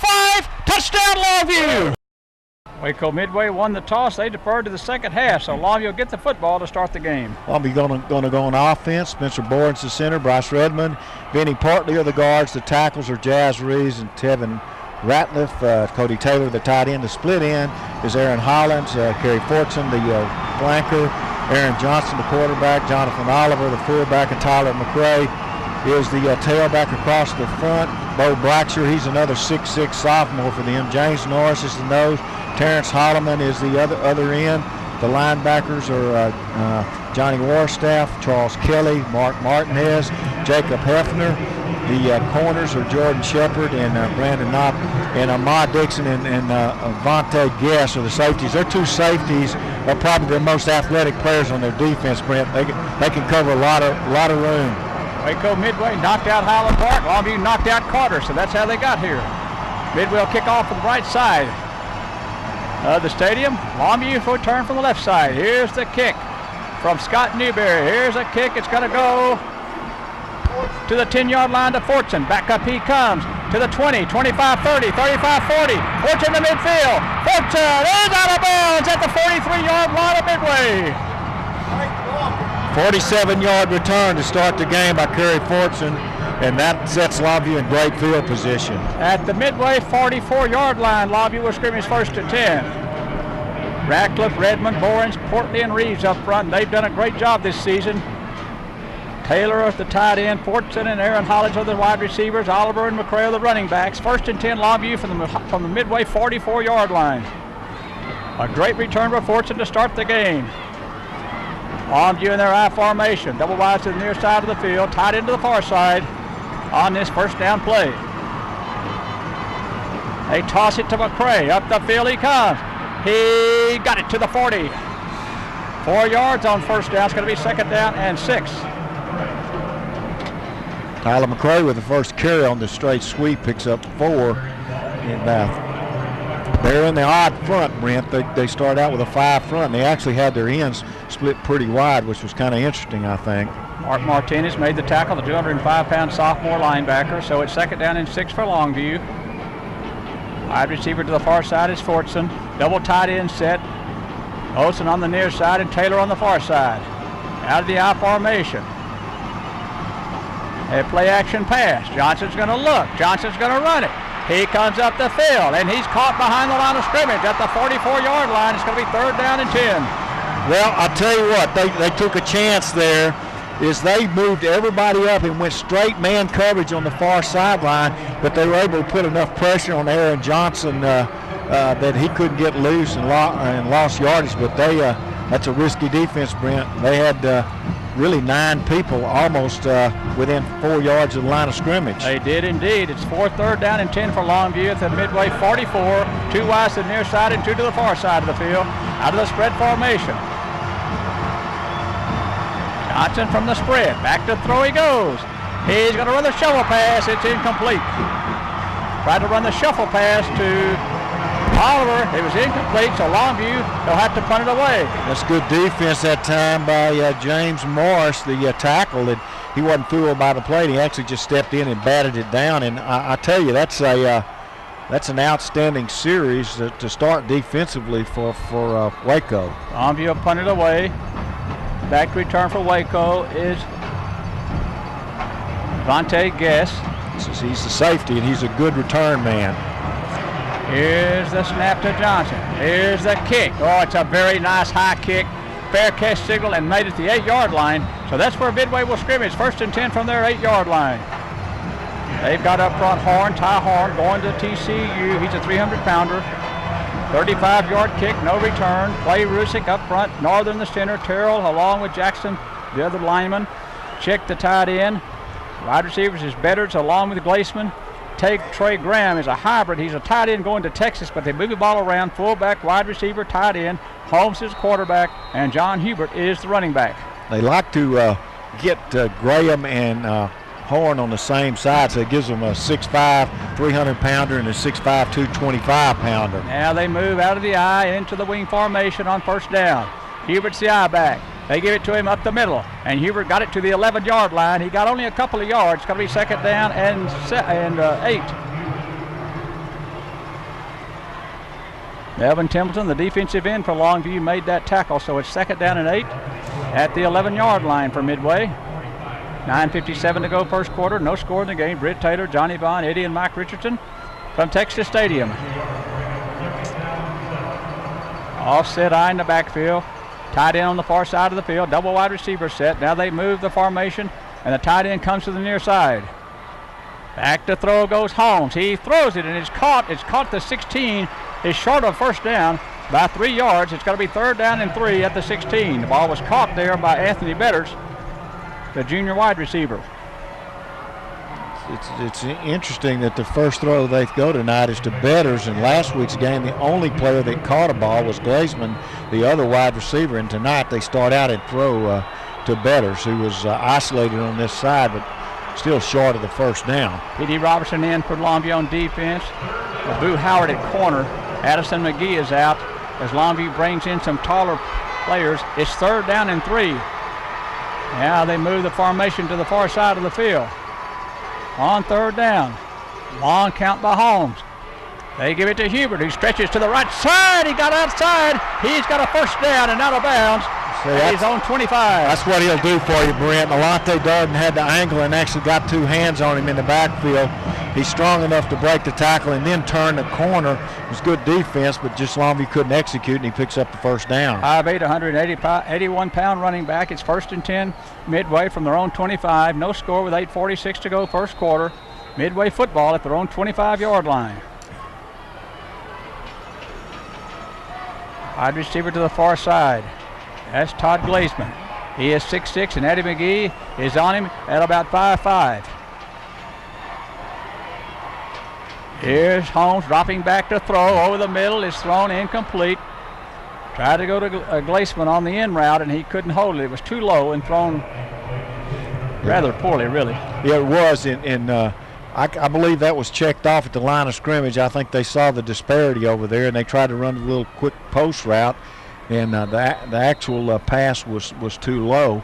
5, touchdown Longview! Waco Midway won the toss. They deferred to the second half, so Longview will get the football to start the game. Longview going to go on offense. Spencer Boren's the center. Bryce Redmond, Benny Partley are the guards. The tackles are Jazz Reeves and Tevin Ratliff. Cody Taylor, the tight end. The split end is Aaron Hollins. Kerry Fortson, the flanker. Aaron Johnson, the quarterback. Jonathan Oliver, the fullback. And Tyler McCray is the tailback across the front. Bo Blacksher, he's another 6'6" sophomore for them. James Norris is the nose. Terrence Holloman is the other end. The linebackers are Johnny Warstaff, Charles Kelly, Mark Martinez, Jacob Hefner. The corners are Jordan Shepard and Brandon Knopp, and Ahmad Dixon and Vontae Guess are the safeties. Their two safeties are probably the most athletic players on their defense, Brent. They can cover a lot of room. Waco Midway knocked out Highland Park. Longview knocked out Carter, so that's how they got here. Midway will kick off from the right side of the stadium. Longview for a turn from the left side. Here's the kick from Scott Newberry. Here's a kick. It's going to go to the 10-yard line to Fortson. Back up he comes to the 20, 25, 30, 35, 40. Fortson to midfield. Fortson is out of bounds at the 43-yard line of Midway. 47-yard return to start the game by Kerry Fortson, and that sets Longview in great field position. At the Midway 44-yard line, Longview will scrimmage first and 10. Ratcliffe, Redmond, Borens, Portley, and Reeves up front. They've done a great job this season. Taylor at the tight end, Fortson and Aaron Hollins are the wide receivers. Oliver and McCray are the running backs. First and 10, Longview from the Midway 44-yard line. A great return for Fortson to start the game. Longview in their I formation. Double wide to the near side of the field. Tied into the far side on this first down play. They toss it to McCray. Up the field he comes. He got it to the 40. 4 yards on first down. It's going to be second down and 6. Tyler McCray with the first carry on the straight sweep picks up 4. And they're in the odd front, Brent. They start out with a 5 front, and they actually had their ends split pretty wide, which was kind of interesting, I think. Mark Martinez made the tackle, the 205-pound sophomore linebacker, so it's second down and 6 for Longview. Wide receiver to the far side is Fortson. Double tight end set. Olsen on the near side and Taylor on the far side. Out of the I formation. A play action pass. Johnson's going to look. Johnson's going to run it. He comes up the field, and he's caught behind the line of scrimmage at the 44-yard line. It's going to be third down and 10. Well, I'll tell you what, they took a chance there. Is they moved everybody up and went straight man coverage on the far sideline, but they were able to put enough pressure on Aaron Johnson that he couldn't get loose and lost yardage. But that's a risky defense, Brent. They had really 9 people almost within 4 yards of the line of scrimmage. They did indeed. It's third down and 10 for Longview at the Midway 44. 2 wide to the near side and 2 to the far side of the field. Out of the spread formation. Johnson from the spread. Back to throw he goes. He's going to run the shovel pass. It's incomplete. Tried to run the shuffle pass to Oliver. It was incomplete, so Longview, they'll have to punt it away. That's good defense that time by James Morris, the tackle. He wasn't fooled by the play. He actually just stepped in and batted it down. And I tell you, that's an outstanding series to start defensively for Waco. Longview will punt it away. Back to return for Waco is Vontae Guess. He's the safety, and he's a good return man. Here's the snap to Johnson. Here's the kick. Oh, it's a very nice high kick. Fair catch signal and made it the 8-yard line. So that's where Midway will scrimmage. First and 10 from their 8-yard line. They've got up front Ty Horn going to TCU. He's a 300-pounder. 35-yard kick, no return. Clay Rusick up front. Northern the center. Terrell along with Jackson, the other lineman. Check the tight end. Wide receivers is Beddards along with Glaceman. Trey Graham is a hybrid. He's a tight end going to Texas, but they move the ball around. Fullback, wide receiver, tight end. Holmes is quarterback, and John Hubert is the running back. They like to get Graham and Horn on the same side, so it gives them a 6'5", 300-pounder and a 6'5", 225-pounder. Now they move out of the I into the wing formation on first down. Hubert's the I back. They give it to him up the middle, and Hubert got it to the 11-yard line. He got only a couple of yards. It's going to be second down and 8. Melvin Templeton, the defensive end for Longview, made that tackle, so it's 2nd down and 8 at the 11-yard line for Midway. 9:57 to go first quarter. No score in the game. Britt Taylor, Johnny Vaughn, Eddie and Mike Richardson from Texas Stadium. Offset eye in the backfield. Tight end on the far side of the field. Double wide receiver set. Now they move the formation, and the tight end comes to the near side. Back to throw goes Holmes. He throws it, and it's caught. It's caught the 16. It's short of first down by 3 yards. It's going to be 3rd down and 3 at the 16. The ball was caught there by Anthony Betters, the junior wide receiver. It's interesting that the first throw they go tonight is to Betters. In last week's game, the only player that caught a ball was Glazeman, the other wide receiver. And tonight they start out and throw to Betters, who was isolated on this side, but still short of the first down. P.D. Robertson in for Longview on defense. Boo Howard at corner. Addison McGee is out as Longview brings in some taller players. It's 3rd down and 3. Now they move the formation to the far side of the field. On 3rd down. Long count by Holmes. They give it to Hubert, who stretches to the right side. He got outside. He's got a first down and out of bounds. He's on 25. That's what he'll do for you, Brent. Alante Darden had the angle and actually got 2 hands on him in the backfield. He's strong enough to break the tackle and then turn the corner. It was good defense, but just Longview couldn't execute, and he picks up the first down. 5'8", 181-pound running back. It's 1st and 10 Midway from their own 25. No score with 8:46 to go first quarter. Midway football at their own 25-yard line. Wide receiver to the far side. That's Todd Glazeman. He is 6'6", and Eddie McGee is on him at about 5'5". Here's Holmes dropping back to throw. Over the middle is thrown incomplete. Tried to go to Glazeman on the in route, and he couldn't hold it. It was too low and thrown rather poorly, really. Yeah, it was. I believe that was checked off at the line of scrimmage. I think they saw the disparity over there, and they tried to run a little quick post route, and the actual pass was too low.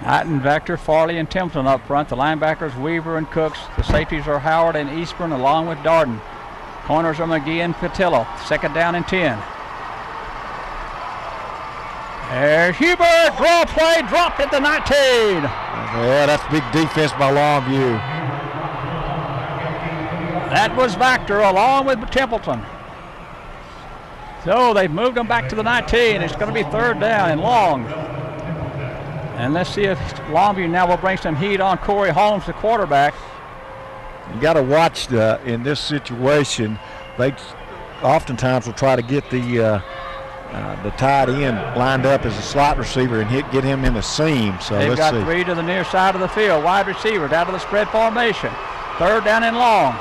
Knighton, Vector, Farley, and Templeton up front. The linebackers, Weaver and Cooks. The safeties are Howard and Eastburn, along with Darden. Corners are McGee and Patillo. 2nd down and 10. There's Hubert. Draw play. Dropped at the 19. Yeah, that's big defense by Longview. That was Vector along with Templeton. So they've moved them back to the 19. It's going to be 3rd down and long. And let's see if Longview now will bring some heat on Corey Holmes, the quarterback. You got to watch in this situation. They oftentimes will try to get the tight end lined up as a slot receiver and get him in the seam. So they've let's see. got 3 to the near side of the field. Wide receivers out of the spread formation. 3rd down and long.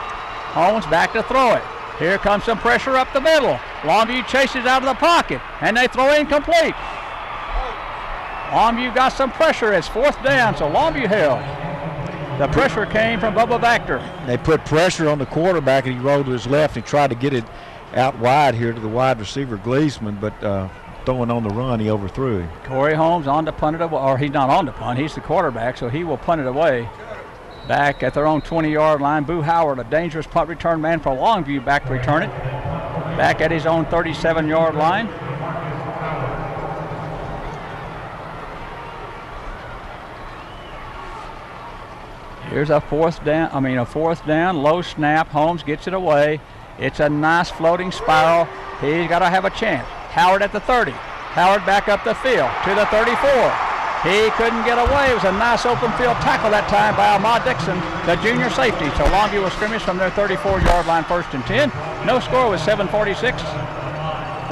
Holmes back to throw it. Here comes some pressure up the middle. Longview chases out of the pocket, and they throw incomplete. Longview got some pressure. It's 4th down, so Longview held. The pressure came from Bubba Vector. They put pressure on the quarterback, and he rolled to his left and tried to get it out wide here to the wide receiver, Glazeman, but throwing on the run, he overthrew him. Corey Holmes on to punt it away, or he's not on to punt. He's the quarterback, so he will punt it away. Back at their own 20-yard line, Boo Howard, a dangerous punt return man for Longview, back to return it. Back at his own 37-yard line. Here's a 4th down, low snap. Holmes gets it away. It's a nice floating spiral. He's got to have a chance. Howard at the 30. Howard back up the field to the 34. He couldn't get away. It was a nice open field tackle that time by Ahmad Dixon, the junior safety. So Longview will scrimmage from their 34-yard line, 1st and 10. No score with 7:46